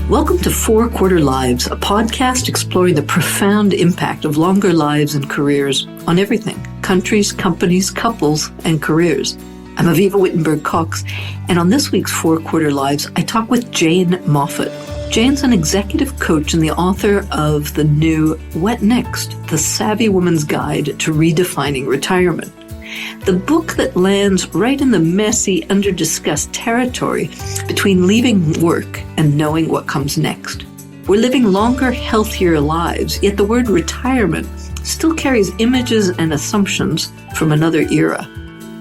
Welcome to 4 Quarter Lives, a podcast exploring the profound impact of longer lives and careers on everything: countries, companies, couples, and careers. I'm Avivah Wittenberg-Cox, and on this week's 4 Quarter Lives, I talk with Jane Moffett. Jane's an executive coach and the author of the new What Next? The Savvy Woman's Guide to Redefining Retirement. The book that lands right in the messy, under-discussed territory between leaving work and knowing what comes next. We're living longer, healthier lives, yet the word retirement still carries images and assumptions from another era.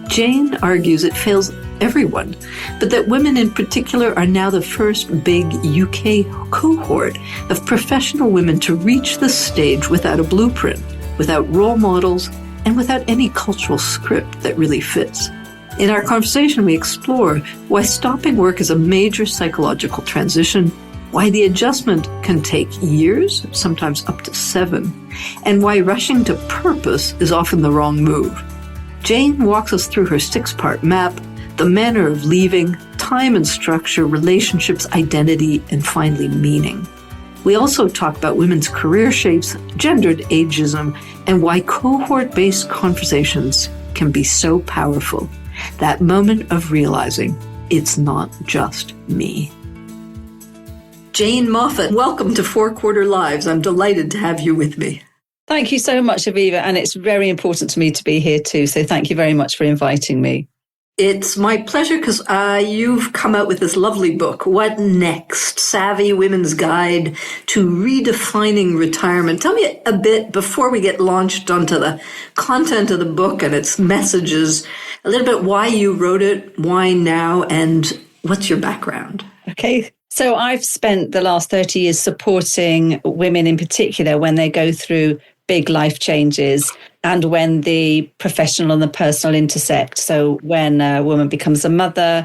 Jane argues it fails everyone, but that women in particular are now the first big UK cohort of professional women to reach this stage without a blueprint, without role models, and without any cultural script that really fits. In our conversation, we explore why stopping work is a major psychological transition, why the adjustment can take years, sometimes up to 7, and why rushing to purpose is often the wrong move. Jane walks us through her 6-part map, the manner of leaving, time and structure, relationships, identity, and finally meaning. We also talk about women's career shapes, gendered ageism, and why cohort-based conversations can be so powerful. That moment of realizing it's not just me. Jane Moffett, welcome to 4 Quarter Lives. I'm delighted to have you with me. Thank you so much, Avivah, and it's very important to me to be here too, so thank you very much for inviting me. It's my pleasure because you've come out with this lovely book, What Next? Savvy Women's Guide to Redefining Retirement. Tell me a bit, before we get launched onto the content of the book and its messages, a little bit why you wrote it, why now, and what's your background? Okay, so I've spent the last 30 years supporting women in particular when they go through big life changes and when the professional and the personal intersect. So when a woman becomes a mother,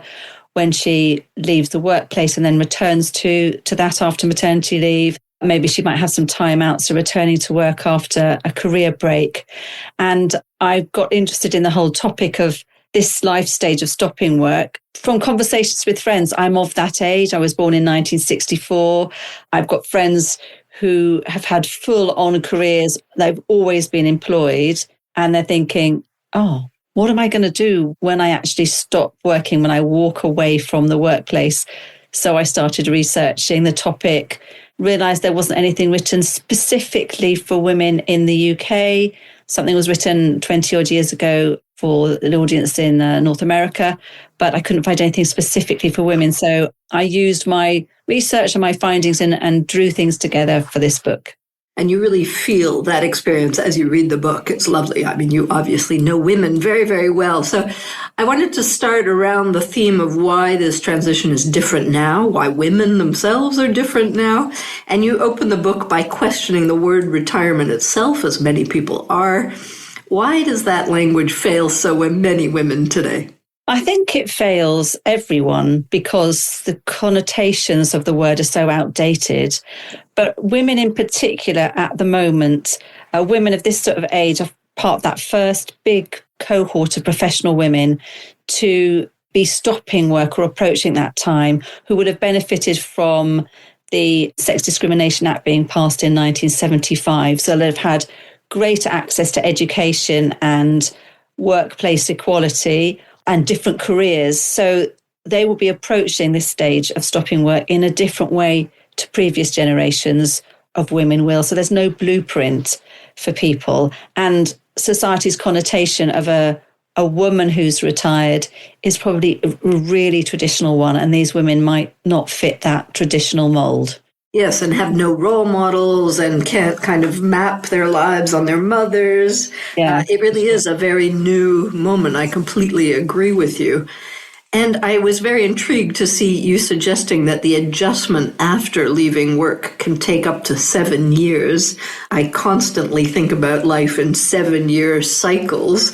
when she leaves the workplace and then returns to that after maternity leave, maybe she might have some time out, so returning to work after a career break. And I got interested in the whole topic of this life stage of stopping work from conversations with friends. I'm of that age. I was born in 1964. I've got friends who have had full-on careers. They've always been employed, and they're thinking, oh, what am I going to do when I actually stop working, when I walk away from the workplace? So I started researching the topic, realized there wasn't anything written specifically for women in the UK. Something was written 20-odd years ago for an audience in North America, but I couldn't find anything specifically for women. So I used my research and my findings and drew things together for this book. And you really feel that experience as you read the book. It's lovely. I mean, you obviously know women very, very well. So I wanted to start around the theme of why this transition is different now, why women themselves are different now. And you open the book by questioning the word retirement itself, as many people are. Why does that language fail so many women today? I think it fails everyone because the connotations of the word are so outdated. But women in particular at the moment, women of this sort of age are part of that first big cohort of professional women to be stopping work or approaching that time, who would have benefited from the Sex Discrimination Act being passed in 1975. So they've had greater access to education and workplace equality and different careers. So they will be approaching this stage of stopping work in a different way to previous generations of women will. So there's no blueprint for people. And society's connotation of a woman who's retired is probably a really traditional one. And these women might not fit that traditional mold. Yes, and have no role models and can't kind of map their lives on their mothers. Yeah, it really is a very new moment. I completely agree with you. And I was very intrigued to see you suggesting that the adjustment after leaving work can take up to 7 years. I constantly think about life in 7-year cycles.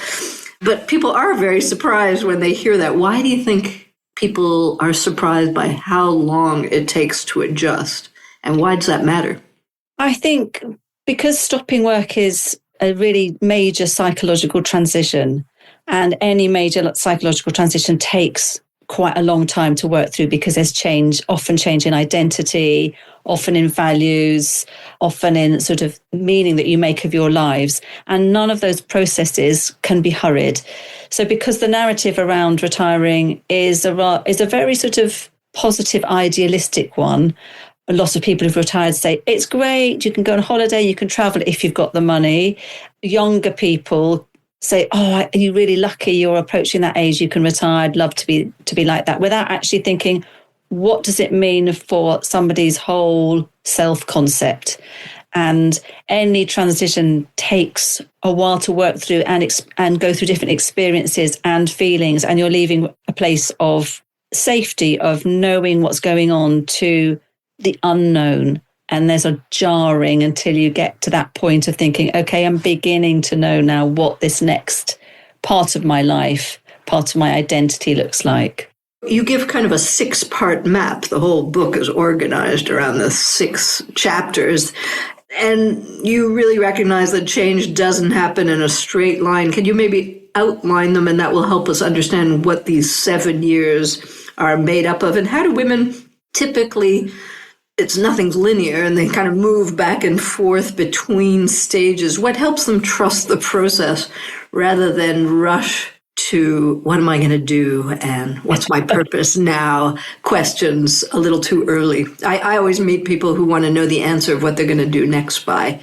But people are very surprised when they hear that. Why do you think people are surprised by how long it takes to adjust? And why does that matter? I think because stopping work is a really major psychological transition, and any major psychological transition takes quite a long time to work through because there's often change in identity, often in values, often in sort of meaning that you make of your lives. And none of those processes can be hurried. So because the narrative around retiring is a very sort of positive, idealistic one, a lot of people who've retired say, it's great, you can go on holiday, you can travel if you've got the money. Younger people say, oh, are you really lucky you're approaching that age, you can retire, I'd love to be like that, without actually thinking, what does it mean for somebody's whole self-concept? And any transition takes a while to work through and go through different experiences and feelings, and you're leaving a place of safety, of knowing what's going on, to the unknown. And there's a jarring until you get to that point of thinking, okay, I'm beginning to know now what this next part of my life, part of my identity looks like. You give kind of a 6-part map. The whole book is organized around the 6 chapters. And you really recognize that change doesn't happen in a straight line. Can you maybe outline them, and that will help us understand what these 7 years are made up of? And how do women typically, nothing's linear, and they kind of move back and forth between stages? What helps them trust the process rather than rush to what am I going to do and what's my purpose now questions a little too early? I always meet people who want to know the answer of what they're going to do next by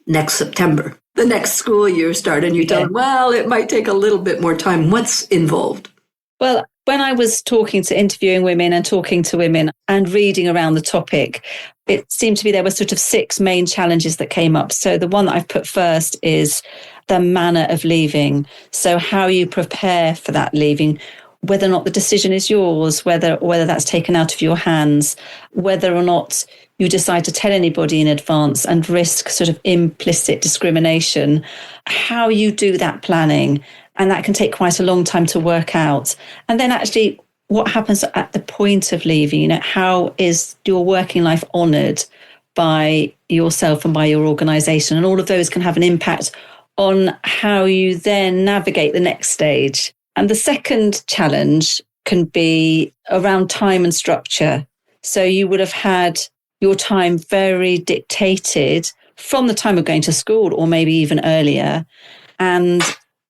next September. The next school year start, and you tell them, well, it might take a little bit more time. What's involved? Well, when I was interviewing women and talking to women and reading around the topic, it seemed to be there were sort of 6 main challenges that came up. So the one that I've put first is the manner of leaving. So how you prepare for that leaving, whether or not the decision is yours, whether that's taken out of your hands, whether or not you decide to tell anybody in advance and risk sort of implicit discrimination, how you do that planning. And that can take quite a long time to work out. And then actually what happens at the point of leaving, how is your working life honoured by yourself and by your organisation? And all of those can have an impact on how you then navigate the next stage. And the second challenge can be around time and structure. So you would have had your time very dictated from the time of going to school, or maybe even earlier. And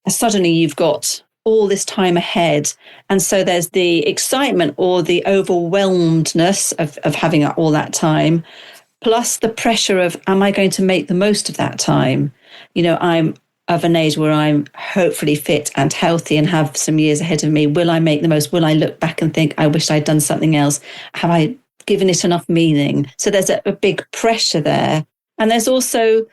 suddenly you've got all this time ahead. And so there's the excitement or the overwhelmedness of having all that time, plus the pressure of, am I going to make the most of that time? I'm of an age where I'm hopefully fit and healthy and have some years ahead of me. Will I make the most? Will I look back and think, I wish I'd done something else? Have I given it enough meaning? So there's a big pressure there. And there's also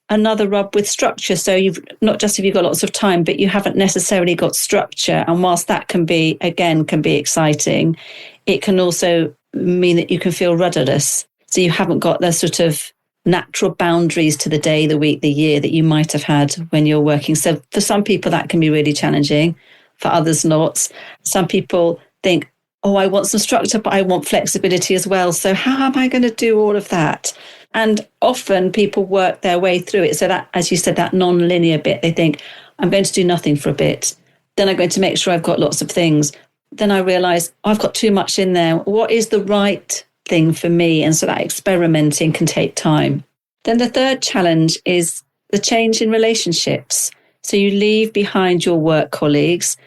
another rub with structure. So you've not just if you've got lots of time, but you haven't necessarily got structure. And whilst that can be exciting, it can also mean that you can feel rudderless. So you haven't got the sort of natural boundaries to the day, the week, the year that you might have had when you're working. So for some people, that can be really challenging. For others, not. Some people think, oh, I want some structure, but I want flexibility as well. So how am I going to do all of that? And often people work their way through it. So that, as you said, that non-linear bit, they think, I'm going to do nothing for a bit. Then I'm going to make sure I've got lots of things. Then I realise I've got too much in there. What is the right thing for me? And so that experimenting can take time. Then the third challenge is the change in relationships. So you leave behind your work colleagues,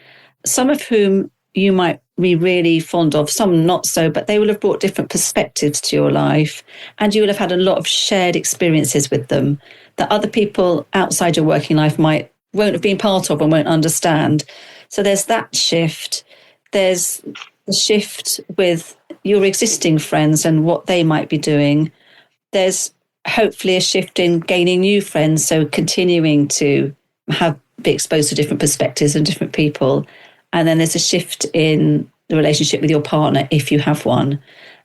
some of whom you might be really fond of, some not so, but they will have brought different perspectives to your life, and you will have had a lot of shared experiences with them that other people outside your working life won't have been part of and won't understand. So there's that shift. There's the shift with your existing friends and what they might be doing. There's hopefully a shift in gaining new friends, so continuing to be exposed to different perspectives and different people. And then there's a shift in the relationship with your partner, if you have one.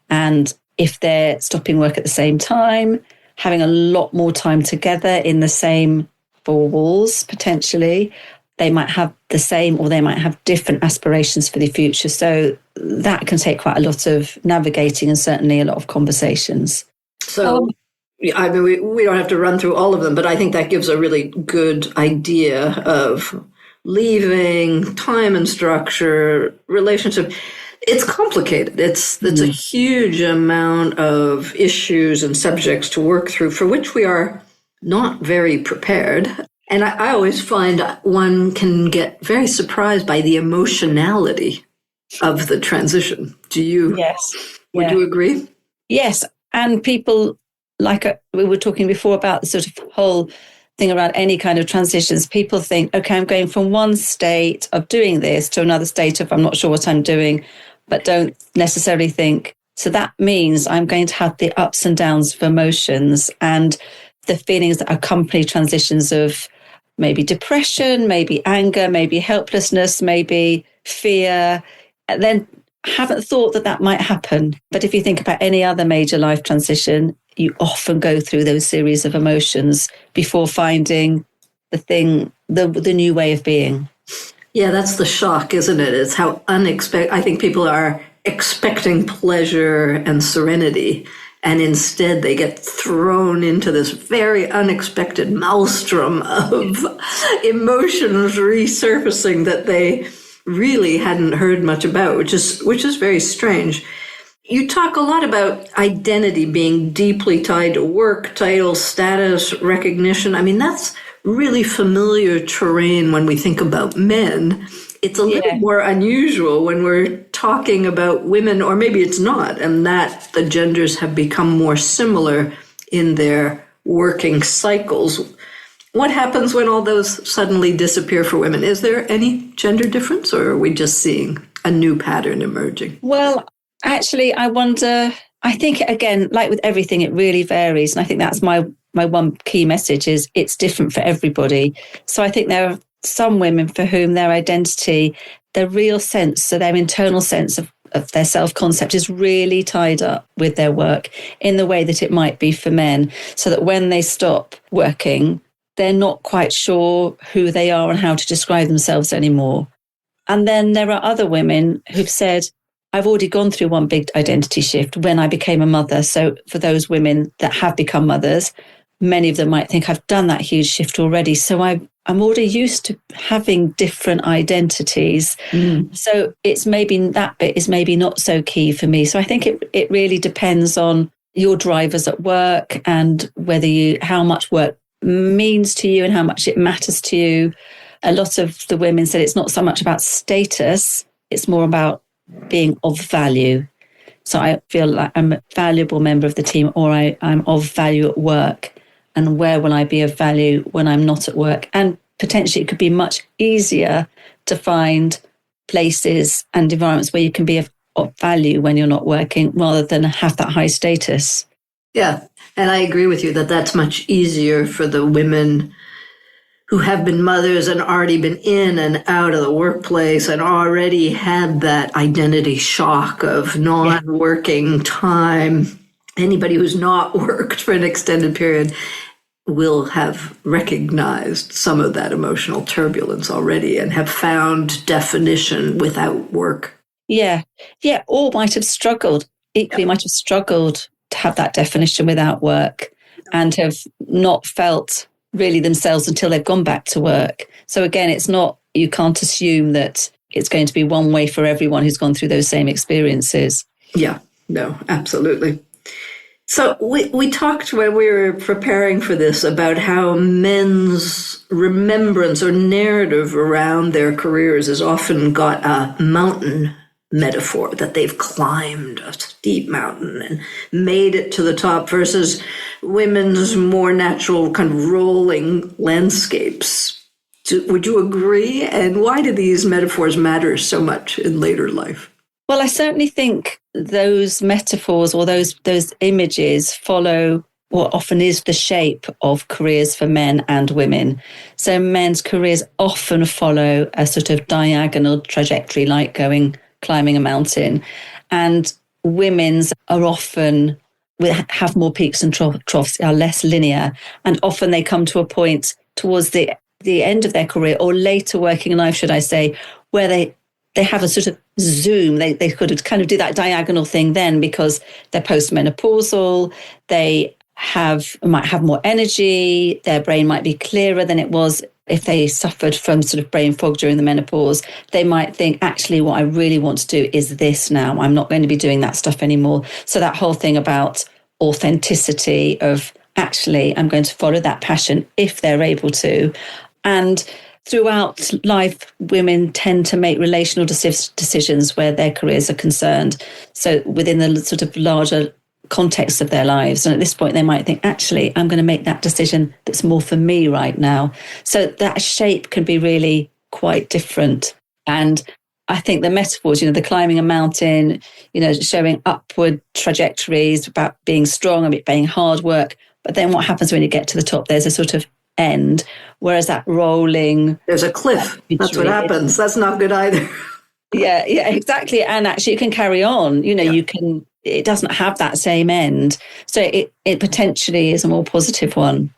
And if they're stopping work at the same time, having a lot more time together in the same 4 walls, potentially, they might have the same or they might have different aspirations for the future. So that can take quite a lot of navigating and certainly a lot of conversations. So, I mean, we don't have to run through all of them, but I think that gives a really good idea of leaving, time and structure, relationship. It's complicated. It's a huge amount of issues and subjects to work through for which we are not very prepared. And I always find one can get very surprised by the emotionality of the transition. Do you? Yes. Would you agree? Yes. And people, like we were talking before about the sort of whole thing around any kind of transitions, people think, okay, I'm going from one state of doing this to another state of I'm not sure what I'm doing, but don't necessarily think, so that means I'm going to have the ups and downs of emotions and the feelings that accompany transitions of maybe depression, maybe anger, maybe helplessness, maybe fear, and then haven't thought that that might happen. But if you think about any other major life transition, you often go through those series of emotions before finding the new way of being. Yeah, that's the shock, isn't it? It's how unexpected. I think people are expecting pleasure and serenity, and instead they get thrown into this very unexpected maelstrom of emotions resurfacing that they really hadn't heard much about, which is very strange. You talk a lot about identity being deeply tied to work, title, status, recognition. I mean, that's really familiar terrain when we think about men. It's a little more unusual when we're talking about women, or maybe it's not, and that the genders have become more similar in their working cycles. What happens when all those suddenly disappear for women? Is there any gender difference, or are we just seeing a new pattern emerging? Well, actually, I wonder, I think, again, like with everything, it really varies. And I think that's my one key message is it's different for everybody. So I think there are some women for whom their identity, their real sense, so their internal sense of their self-concept is really tied up with their work in the way that it might be for men. So that when they stop working, they're not quite sure who they are and how to describe themselves anymore. And then there are other women who've said, I've already gone through one big identity shift when I became a mother. So for those women that have become mothers, many of them might think I've done that huge shift already. So I'm already used to having different identities. So it's maybe that bit is maybe not so key for me. So I think it really depends on your drivers at work and how much work means to you and how much it matters to you. A lot of the women said it's not so much about status, it's more about being of value. So I feel like I'm a valuable member of the team, or I'm of value at work. And where will I be of value when I'm not at work? And potentially it could be much easier to find places and environments where you can be of value when you're not working rather than have that high status. Yeah, and I agree with you that that's much easier for the women who have been mothers and already been in and out of the workplace and already had that identity shock of non-working time. Anybody who's not worked for an extended period will have recognized some of that emotional turbulence already and have found definition without work. Yeah, or might have struggled, equally might have struggled to have that definition without work and have not felt really themselves until they've gone back to work. So again, you can't assume that it's going to be one way for everyone who's gone through those same experiences. Yeah, no, absolutely. So we talked when we were preparing for this about how men's remembrance or narrative around their careers has often got a mountain metaphor, that they've climbed a steep mountain and made it to the top, versus women's more natural kind of rolling landscapes. Would you agree? And why do these metaphors matter so much in later life? Well, I certainly think those metaphors or those images follow what often is the shape of careers for men and women. So men's careers often follow a sort of diagonal trajectory, like climbing a mountain, and women's are often have more peaks and troughs, are less linear, and often they come to a point towards the end of their career or later working life, should I say, where they have a sort of zoom. They could kind of do that diagonal thing then because they're postmenopausal, they might have more energy, their brain might be clearer than it was if they suffered from sort of brain fog during the menopause, they might think, actually, what I really want to do is this now. I'm not going to be doing that stuff anymore. So that whole thing about authenticity of actually, I'm going to follow that passion if they're able to. And throughout life, women tend to make relational decisions where their careers are concerned. So within the sort of larger context of their lives. And at this point, they might think, actually, I'm going to make that decision that's more for me right now. So that shape can be really quite different. And I think the metaphors, the climbing a mountain, showing upward trajectories about being strong and it being hard work. But then what happens when you get to the top? There's a sort of end, whereas that rolling... There's a cliff. That's what happens. That's not good either. Yeah, exactly. And actually, it can carry on. You can... It doesn't have that same end. So it potentially is a more positive one.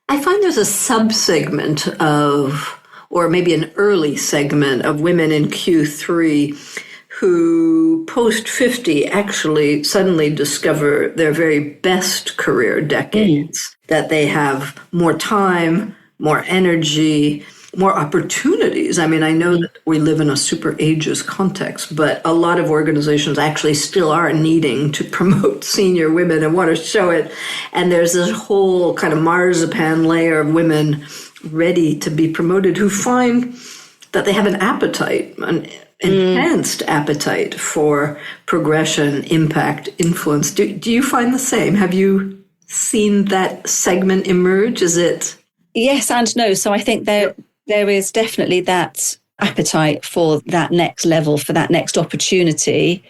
I find there's a sub-segment of, or maybe an early segment of women in Q3 who post-50 actually suddenly discover their very best career decades, that they have more time, more energy, more opportunities. I mean, I know that we live in a super ageist context, but a lot of organizations actually still are needing to promote senior women and want to show it. And there's this whole kind of marzipan layer of women ready to be promoted who find that they have an appetite, an enhanced appetite for progression, impact, influence. Do you find the same? Have you seen that segment emerge? Is it? Yes and no. So I think there is definitely that appetite for that next level, for that next opportunity.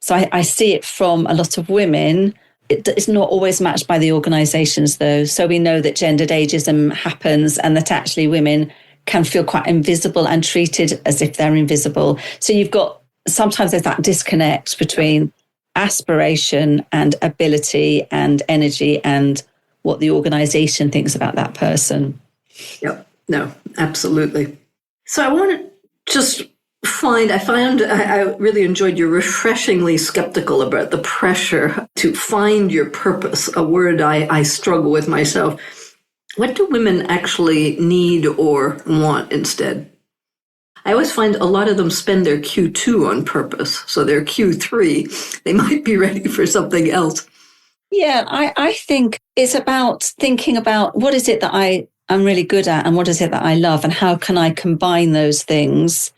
So I see it from a lot of women. It's not always matched by the organisations, though. So we know that gendered ageism happens and that actually women can feel quite invisible and treated as if they're invisible. So sometimes there's that disconnect between aspiration and ability and energy and what the organisation thinks about that person. Yep. No, absolutely. So I want to just I really enjoyed your refreshingly skeptical about the pressure to find your purpose, a word I struggle with myself. What do women actually need or want instead? I always find a lot of them spend their Q2 on purpose. So their Q3, they might be ready for something else. Yeah, I think it's about thinking about what is it that I'm really good at and what is it that I love and how can I combine those things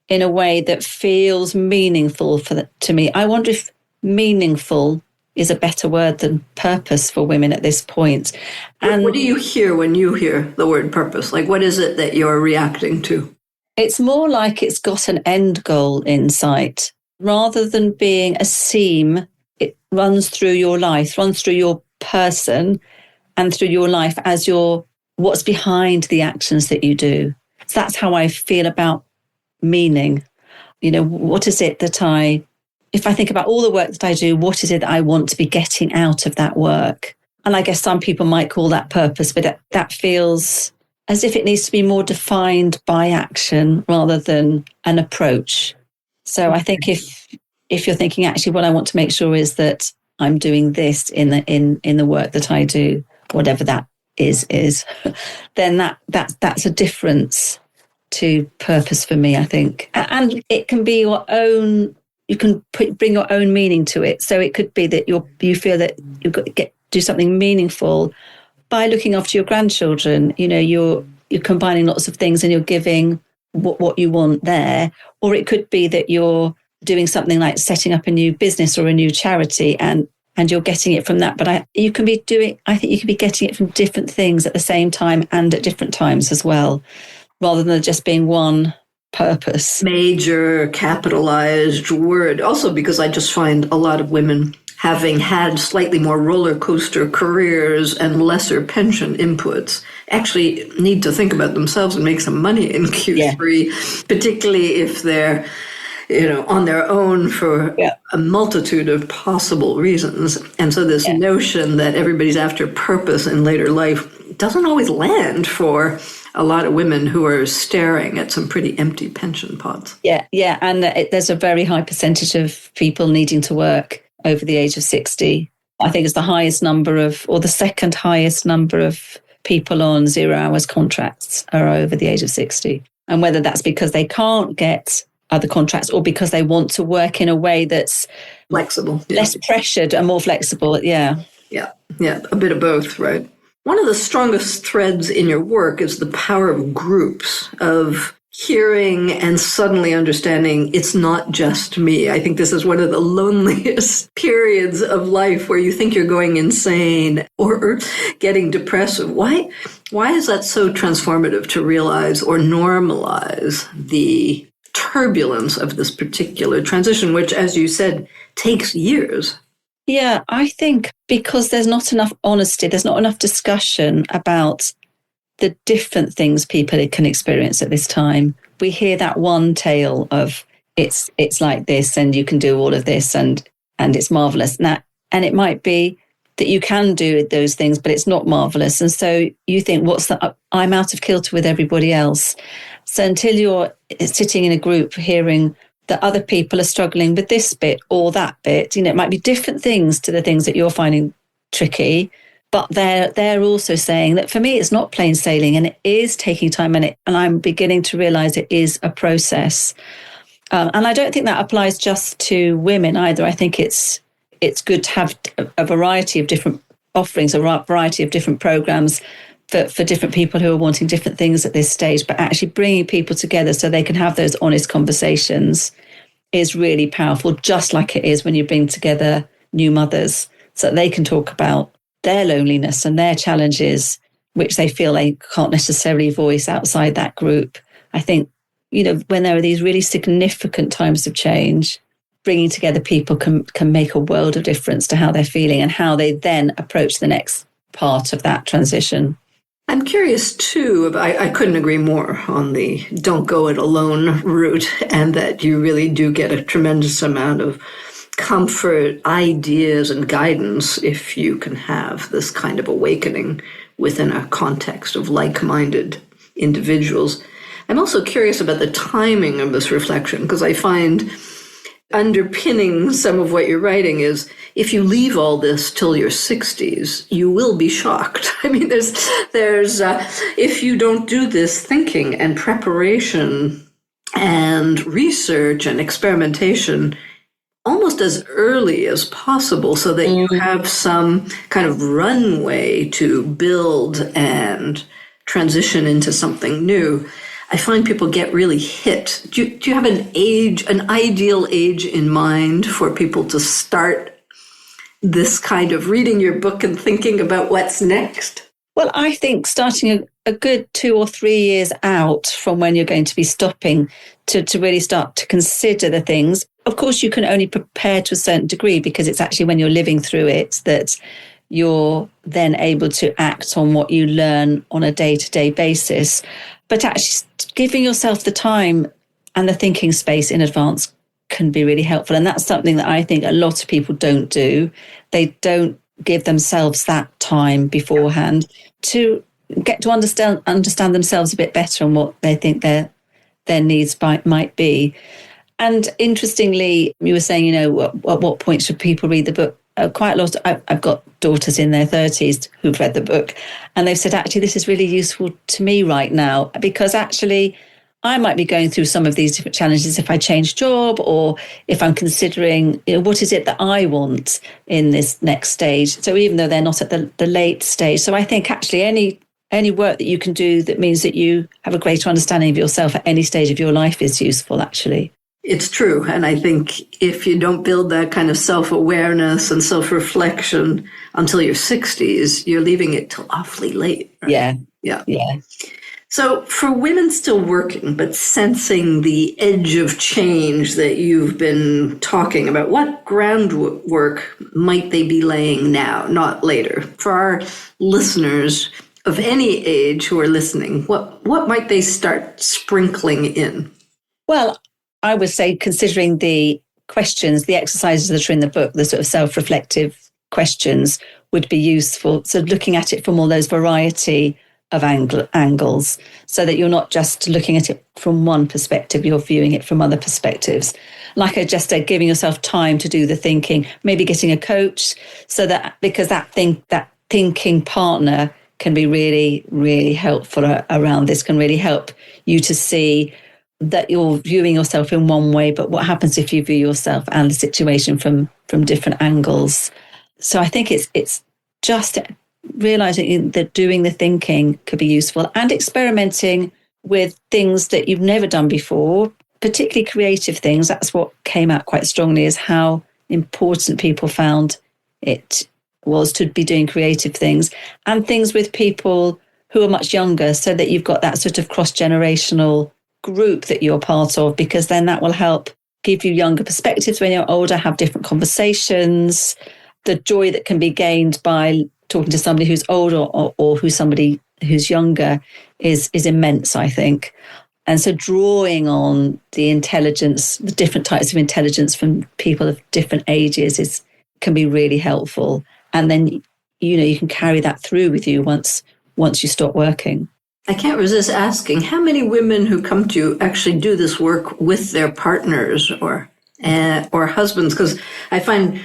in a way that feels meaningful to me. I wonder if meaningful is a better word than purpose for women at this point. And what do you hear when you hear the word purpose? Like, what is it that you're reacting to? It's more like it's got an end goal in sight rather than being a seam. It runs through your life, runs through your person and through your life as what's behind the actions that you do. So that's how I feel about meaning. What is it that if I think about all the work that I do, what is it that I want to be getting out of that work? And I guess some people might call that purpose, but that feels as if it needs to be more defined by action rather than an approach. So I think if you're thinking, actually, what I want to make sure is that I'm doing this in the work that I do, whatever that is, then that's a difference to purpose for me, I think. And it can be your own. You can bring your own meaning to it. So it could be that you feel that you've got to do something meaningful by looking after your grandchildren. You're combining lots of things and you're giving what you want there. Or it could be that you're doing something like setting up a new business or a new charity and you're getting it from that. But I think you can be getting it from different things at the same time and at different times as well, rather than just being one purpose. Major capitalized word. Also because I just find a lot of women having had slightly more roller coaster careers and lesser pension inputs actually need to think about themselves and make some money in Q3, particularly if they're on their own for a multitude of possible reasons. And so this notion that everybody's after purpose in later life doesn't always land for a lot of women who are staring at some pretty empty pension pots. Yeah. And there's a very high percentage of people needing to work over the age of 60. I think it's the highest number or the second highest number of people on 0 hours contracts are over the age of 60. And whether that's because they can't get other contracts or because they want to work in a way that's flexible, less pressured and more flexible. Yeah. Yeah. A bit of both, right? One of the strongest threads in your work is the power of groups, of hearing and suddenly understanding it's not just me. I think this is one of the loneliest periods of life where you think you're going insane or getting depressive. Why is that so transformative to realize or normalize the turbulence of this particular transition, which, as you said, takes years? Yeah, I think because there's not enough honesty, there's not enough discussion about the different things people can experience at this time. We hear that one tale of it's like this and you can do all of this and it's marvelous. Now, and it might be that you can do those things, but it's not marvelous. And so you think, I'm out of kilter with everybody else. So until you're sitting in a group hearing that other people are struggling with this bit or that bit, it might be different things to the things that you're finding tricky. But they're also saying that for me, it's not plain sailing and it is taking time and I'm beginning to realize it is a process. And I don't think that applies just to women either. I think it's good to have a variety of different offerings, a variety of different programs for different people who are wanting different things at this stage, but actually bringing people together so they can have those honest conversations is really powerful, just like it is when you bring together new mothers so that they can talk about their loneliness and their challenges, which they feel they can't necessarily voice outside that group. I think, when there are these really significant times of change, bringing together people can make a world of difference to how they're feeling and how they then approach the next part of that transition. I'm curious, too, I couldn't agree more on the don't go it alone route, and that you really do get a tremendous amount of comfort, ideas, and guidance if you can have this kind of awakening within a context of like-minded individuals. I'm also curious about the timing of this reflection, because I find underpinning some of what you're writing is if you leave all this till your 60s, you will be shocked. I mean, there's if you don't do this thinking and preparation and research and experimentation almost as early as possible so that you have some kind of runway to build and transition into something new, I find people get really hit. Do you have an ideal age in mind for people to start this kind of reading your book and thinking about what's next? Well, I think starting a good 2 or 3 years out from when you're going to be stopping to really start to consider the things. Of course, you can only prepare to a certain degree because it's actually when you're living through it that you're then able to act on what you learn on a day-to-day basis. But actually giving yourself the time and the thinking space in advance can be really helpful. And that's something that I think a lot of people don't do. They don't give themselves that time beforehand to get to understand themselves a bit better and what they think their needs might be. And interestingly, you were saying, at what point should people read the book? Quite a lot. I've got daughters in their 30s who've read the book, and they've said, actually, this is really useful to me right now because actually I might be going through some of these different challenges if I change job or if I'm considering, what is it that I want in this next stage? So even though they're not at the late stage. So I think actually any work that you can do that means that you have a greater understanding of yourself at any stage of your life is useful, actually. It's true. And I think if you don't build that kind of self-awareness and self-reflection until your 60s, you're leaving it till awfully late. Right? Yeah. So for women still working, but sensing the edge of change that you've been talking about, what groundwork might they be laying now, not later? For our listeners of any age who are listening, what might they start sprinkling in? Well, I would say considering the questions, the exercises that are in the book, the sort of self-reflective questions would be useful. So looking at it from all those variety of angles so that you're not just looking at it from one perspective, you're viewing it from other perspectives. Like I just said, giving yourself time to do the thinking, maybe getting a coach so that because that thinking partner can be really, really helpful around this, can really help you to see that you're viewing yourself in one way, but what happens if you view yourself and the situation from different angles. So I think it's just realizing that doing the thinking could be useful, and experimenting with things that you've never done before, particularly creative things. That's what came out quite strongly, is how important people found it was to be doing creative things, and things with people who are much younger, so that you've got that sort of cross-generational group that you're part of, because then that will help give you younger perspectives when you're older, have different conversations. The joy that can be gained by talking to somebody who's older or who's somebody who's younger is immense, I think. And so drawing on the intelligence, the different types of intelligence from people of different ages can be really helpful. And then, you can carry that through with you once you stop working. I can't resist asking, how many women who come to you actually do this work with their partners or husbands? Because I find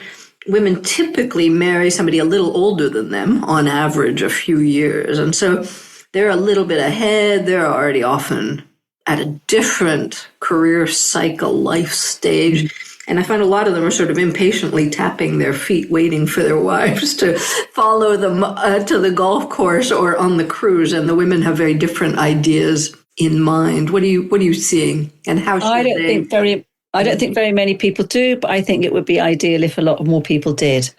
women typically marry somebody a little older than them, on average a few years. And so they're a little bit ahead. They're already often at a different career cycle, life stage. Mm-hmm. And I find a lot of them are sort of impatiently tapping their feet, waiting for their wives to follow them to the golf course or on the cruise. And the women have very different ideas in mind. What are you seeing? And how should I don't think very many people do, but I think it would be ideal if a lot more people did.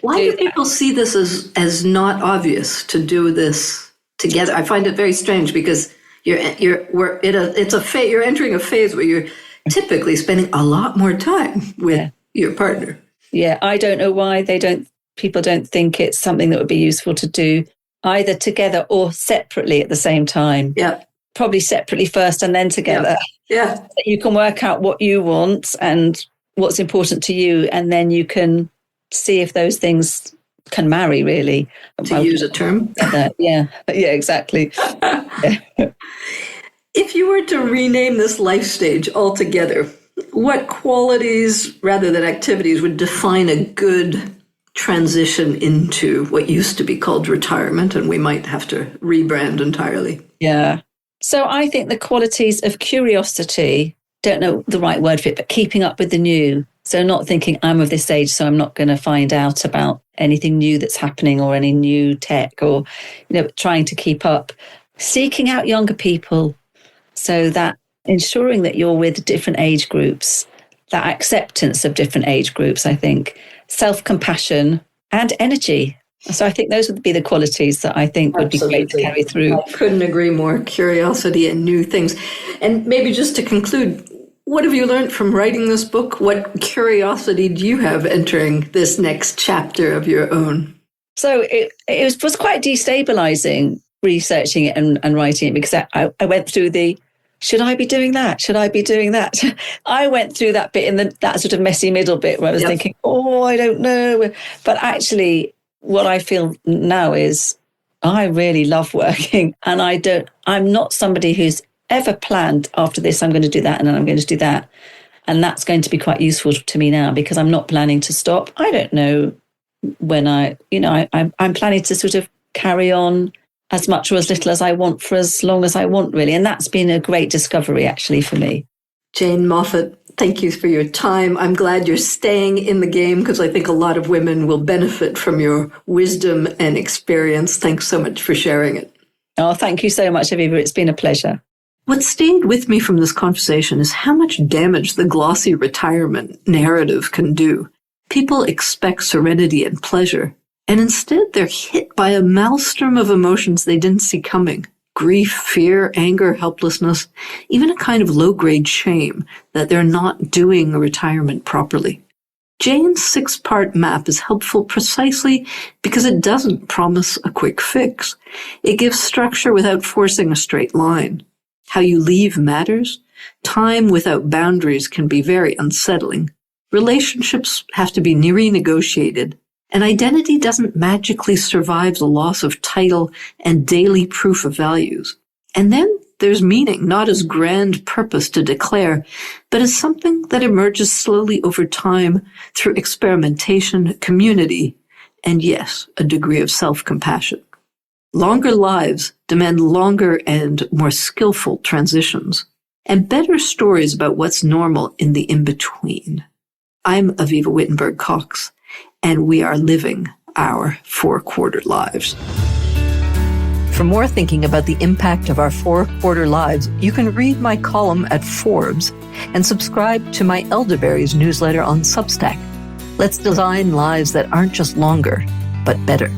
Why do people see this as not obvious to do this together? I find it very strange, because you're entering a phase where you're typically spending a lot more time with your partner. Yeah, I don't know why people don't think it's something that would be useful to do either together or separately at the same time. Yeah. Probably separately first and then together. Yeah. You can work out what you want and what's important to you, and then you can see if those things can marry, really. To use a term. Yeah, exactly. If you were to rename this life stage altogether, what qualities rather than activities would define a good transition into what used to be called retirement, and we might have to rebrand entirely? Yeah. So I think the qualities of curiosity, don't know the right word for it, but keeping up with the new. So not thinking, I'm of this age, so I'm not going to find out about anything new that's happening or any new tech, or, trying to keep up. Seeking out younger people, so that ensuring that you're with different age groups, that acceptance of different age groups, I think, self-compassion and energy. So I think those would be the qualities that I think would be great to carry through. I couldn't agree more. Curiosity and new things. And maybe just to conclude, what have you learned from writing this book? What curiosity do you have entering this next chapter of your own? So it was quite destabilizing researching it and writing it, because I went through should I be doing that? Should I be doing that? I went through that bit in that sort of messy middle bit where I was thinking, I don't know. But actually, what I feel now is I really love working, and I'm not somebody who's ever planned after this, I'm going to do that and then I'm going to do that. And that's going to be quite useful to me now, because I'm not planning to stop. I don't know when I'm planning to sort of carry on as much or as little as I want for as long as I want, really. And that's been a great discovery, actually, for me. Jane Moffett, thank you for your time. I'm glad you're staying in the game, because I think a lot of women will benefit from your wisdom and experience. Thanks so much for sharing it. Oh, thank you so much, Avivah. It's been a pleasure. What stayed with me from this conversation is how much damage the glossy retirement narrative can do. People expect serenity and pleasure, and instead they're hit by a maelstrom of emotions they didn't see coming. Grief, fear, anger, helplessness, even a kind of low-grade shame that they're not doing retirement properly. Jane's 6-part map is helpful precisely because it doesn't promise a quick fix. It gives structure without forcing a straight line. How you leave matters. Time without boundaries can be very unsettling. Relationships have to be renegotiated. And identity doesn't magically survive the loss of title and daily proof of values. And then there's meaning, not as grand purpose to declare, but as something that emerges slowly over time through experimentation, community, and yes, a degree of self-compassion. Longer lives demand longer and more skillful transitions, and better stories about what's normal in the in-between. I'm Avivah Wittenberg-Cox, and we are living our 4-quarter lives. For more thinking about the impact of our 4-quarter lives, you can read my column at Forbes and subscribe to my Elderberries newsletter on Substack. Let's design lives that aren't just longer, but better.